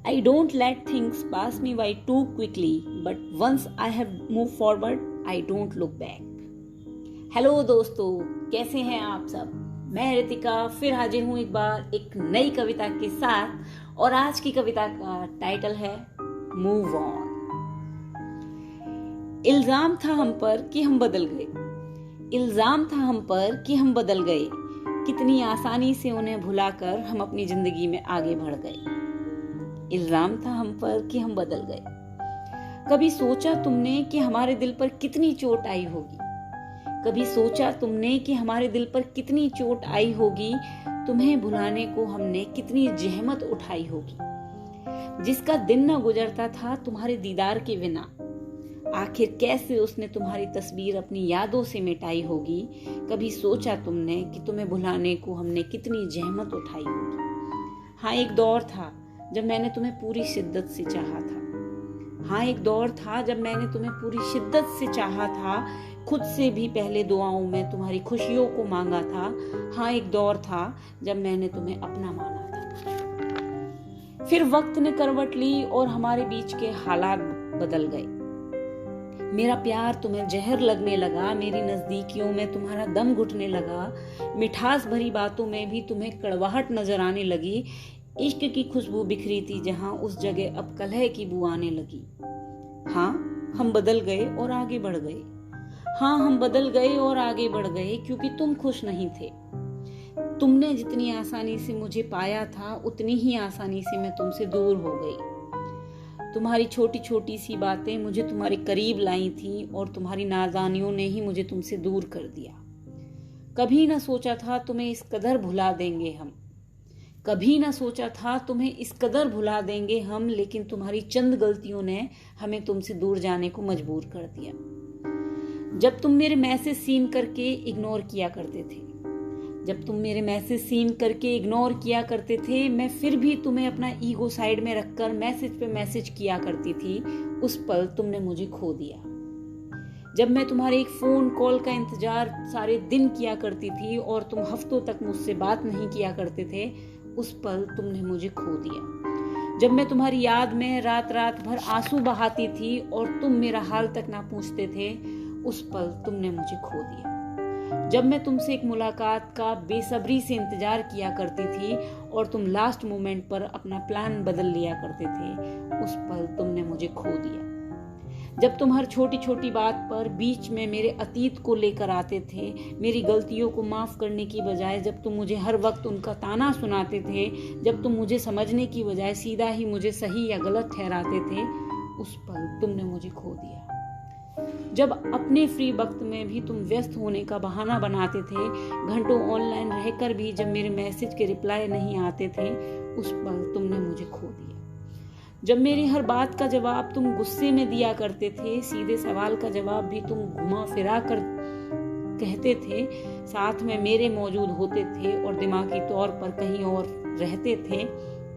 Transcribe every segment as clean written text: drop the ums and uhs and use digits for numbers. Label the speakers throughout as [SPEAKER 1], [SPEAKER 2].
[SPEAKER 1] I don't let things pass me by too quickly, but once I have moved forward, I don't look back. Hello दोस्तों, कैसे हैं आप सब? मैं रितिका फिर हाजिर हूँ एक बार एक नई कविता के साथ और आज की कविता का टाइटल है मूव ऑन। इल्जाम था हम पर कि हम बदल गए, इल्जाम था हम पर कि हम बदल गए, कितनी आसानी से उन्हें भुलाकर हम अपनी जिंदगी में आगे बढ़ गए। इल्जाम था हम पर कि हम बदल गए। कभी सोचा तुमने कि हमारे दिल पर कितनी चोट आई होगी? कभी सोचा तुमने कि हमारे दिल पर कितनी चोट आई होगी? तुम्हें भुलाने को हमने कितनी जहमत उठाई होगी। जिसका दिन न गुजरता था तुम्हारे दीदार के बिना, आखिर कैसे उसने तुम्हारी तस्वीर अपनी यादों से मिटाई होगी। कभी सोचा तुमने कि तुम्हें भुलाने को हमने कितनी जहमत उठाई होगी। हाँ, एक दौर था जब मैंने तुम्हें पूरी शिद्दत से चाहा था। हाँ, एक दौर था जब मैंने तुम्हें पूरी शिद्दत से चाहा था, खुद से भी पहले दुआओं में तुम्हारी खुशियों को मांगा था। हाँ, एक दौर था जब मैंने तुम्हें अपना माना था। फिर वक्त ने करवट ली और हमारे बीच के हालात बदल गए। मेरा प्यार तुम्हें जहर लगने लगा, मेरी नजदीकियों में तुम्हारा दम घुटने लगा, मिठास भरी बातों में भी तुम्हें कड़वाहट नजर आने लगी। इश्क की खुशबू बिखरी थी जहां, उस जगह अब कलह की बू आने लगी। हाँ, हम बदल गए और आगे बढ़ गए। हाँ, हम बदल गए और आगे बढ़ गए क्योंकि तुम खुश नहीं थे। तुमने जितनी आसानी से मुझे पाया था, उतनी ही आसानी से मैं तुमसे दूर हो गई। तुम्हारी छोटी छोटी सी बातें मुझे तुम्हारे करीब लाई थी और तुम्हारी नादानियों ने ही मुझे तुमसे दूर कर दिया। कभी ना सोचा था तुम्हें इस कदर भुला देंगे हम, कभी ना सोचा था तुम्हें इस कदर भुला देंगे हम, लेकिन तुम्हारी चंद गलतियों ने हमें तुमसे दूर जाने को मजबूर कर दिया। जब तुम मेरे मैसेज सीन करके इग्नोर किया करते थे, जब तुम मेरे मैसेज सीन करके इग्नोर किया करते थे, मैं फिर भी तुम्हें अपना ईगो साइड में रखकर मैसेज पे मैसेज किया करती थी। उस पल तुमने मुझे खो दिया। जब मैं तुम्हारे एक फोन कॉल का इंतजार सारे दिन किया करती थी और तुम हफ्तों तक मुझसे बात नहीं किया करते थे, उस पल तुमने मुझे खो दिया। जब मैं तुम्हारी याद में रात रात भर आंसू बहाती थी और तुम मेरा हाल तक ना पूछते थे, उस पल तुमने मुझे खो दिया। जब मैं तुमसे एक मुलाकात का बेसब्री से इंतजार किया करती थी और तुम लास्ट मोमेंट पर अपना प्लान बदल लिया करते थे, उस पल तुमने मुझे खो दिया। जब तुम हर छोटी छोटी बात पर बीच में मेरे अतीत को लेकर आते थे, मेरी गलतियों को माफ करने की बजाय जब तुम मुझे हर वक्त उनका ताना सुनाते थे, जब तुम मुझे समझने की बजाय सीधा ही मुझे सही या गलत ठहराते थे, उस पल तुमने मुझे खो दिया। जब अपने फ्री वक्त में भी तुम व्यस्त होने का बहाना बनाते थे, घंटों ऑनलाइन रहकर भी जब मेरे मैसेज के रिप्लाई नहीं आते थे, उस पल तुमने मुझे खो दिया। जब मेरी हर बात का जवाब तुम गुस्से में दिया करते थे, सीधे सवाल का जवाब भी तुम घुमा फिरा कर कहते थे, साथ में मेरे मौजूद होते थे और दिमागी तौर पर कहीं और रहते थे,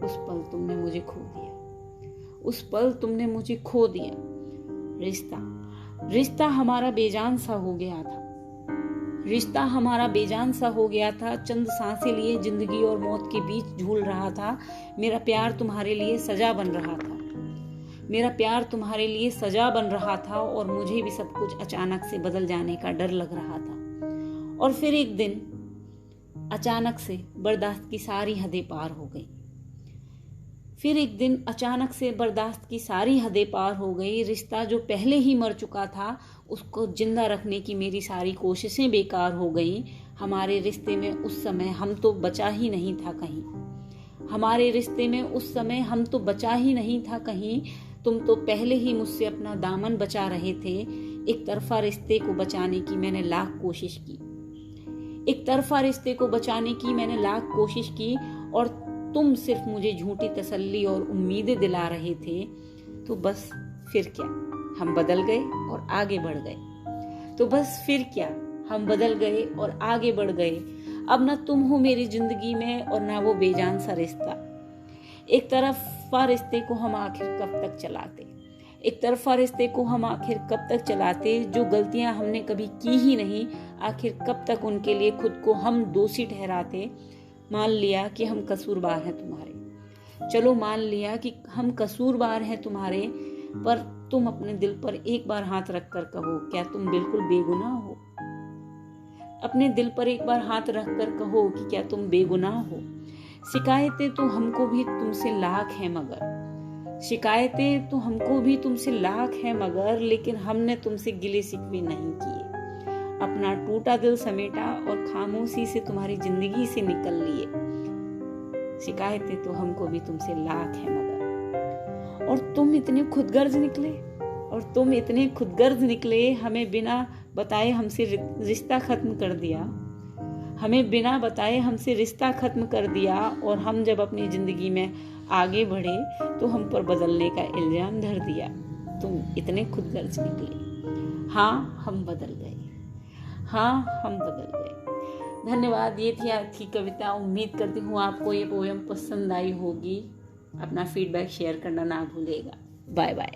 [SPEAKER 1] उस पल तुमने मुझे खो दिया। उस पल तुमने मुझे खो दिया। रिश्ता हमारा बेजान सा हो गया था। रिश्ता हमारा बेजान सा हो गया था। चंद सांसें लिए जिंदगी और मौत के बीच झूल रहा था। मेरा प्यार तुम्हारे लिए सजा बन रहा था। मेरा प्यार तुम्हारे लिए सजा बन रहा था और मुझे भी सब कुछ अचानक से बदल जाने का डर लग रहा था। और फिर एक दिन अचानक से बर्दाश्त की सारी हदें पार हो गई। फिर एक दिन अचानक से बर्दाश्त की सारी हदें पार हो गई। रिश्ता जो पहले ही मर चुका था, उसको जिंदा रखने की मेरी सारी कोशिशें बेकार हो गई। हमारे रिश्ते में उस समय हम तो बचा ही नहीं था कहीं। हमारे रिश्ते में उस समय हम तो बचा ही नहीं था कहीं। तुम तो पहले ही मुझसे अपना दामन बचा रहे थे। एक तरफा रिश्ते को बचाने की मैंने लाख कोशिश की। एक तरफा रिश्ते को बचाने की मैंने लाख कोशिश की और तुम सिर्फ मुझे झूठी तसल्ली और उम्मीदें दिला रहे थे। तो बस फिर क्या, हम बदल गए और आगे बढ़ गए। तो बस फिर क्या, हम बदल गए और आगे बढ़ गए। अब ना तुम हो मेरी जिंदगी में और ना वो बेजान सा रिश्ता। एक तरफा रिश्ते को हम आखिर कब तक चलाते? एक तरफा रिश्ते को हम आखिर कब तक चलाते? जो गलतियां हमने कभी की ही नहीं, आखिर कब तक उनके लिए खुद को हम दोषी ठहराते? मान लिया कि हम कसूरवार हैं तुम्हारे, चलो मान लिया कि हम कसूरवार हैं तुम्हारे, पर तुम अपने दिल पर एक बार हाथ रख कर कहो, क्या तुम बिल्कुल बेगुनाह हो? अपने दिल पर एक बार हाथ रख कर कहो कि क्या तुम बेगुनाह हो? शिकायतें तो हमको भी तुमसे लाख हैं मगर, शिकायतें तो हमको भी तुमसे लाख हैं मगर, लेकिन हमने तुमसे गिले शिकवे नहीं किए। अपना टूटा दिल समेटा और खामोशी से तुम्हारी जिंदगी से निकल लिए। शिकायतें तो हमको भी तुमसे लाख हैं मगर, और तुम इतने खुदगर्ज निकले, और तुम इतने खुदगर्ज निकले, हमें बिना बताए हमसे रिश्ता खत्म कर दिया, हमें बिना बताए हमसे रिश्ता खत्म कर दिया। और हम जब अपनी जिंदगी में आगे बढ़े तो हम पर बदलने का इल्जाम धर दिया। तुम इतने खुदगर्ज निकले। हाँ हम बदल गए, हाँ हम बदल गए। धन्यवाद। ये थी आज की कविता। उम्मीद करती हूँ आपको ये पोएम पसंद आई होगी। अपना फीडबैक शेयर करना ना भूलिएगा। Bye bye.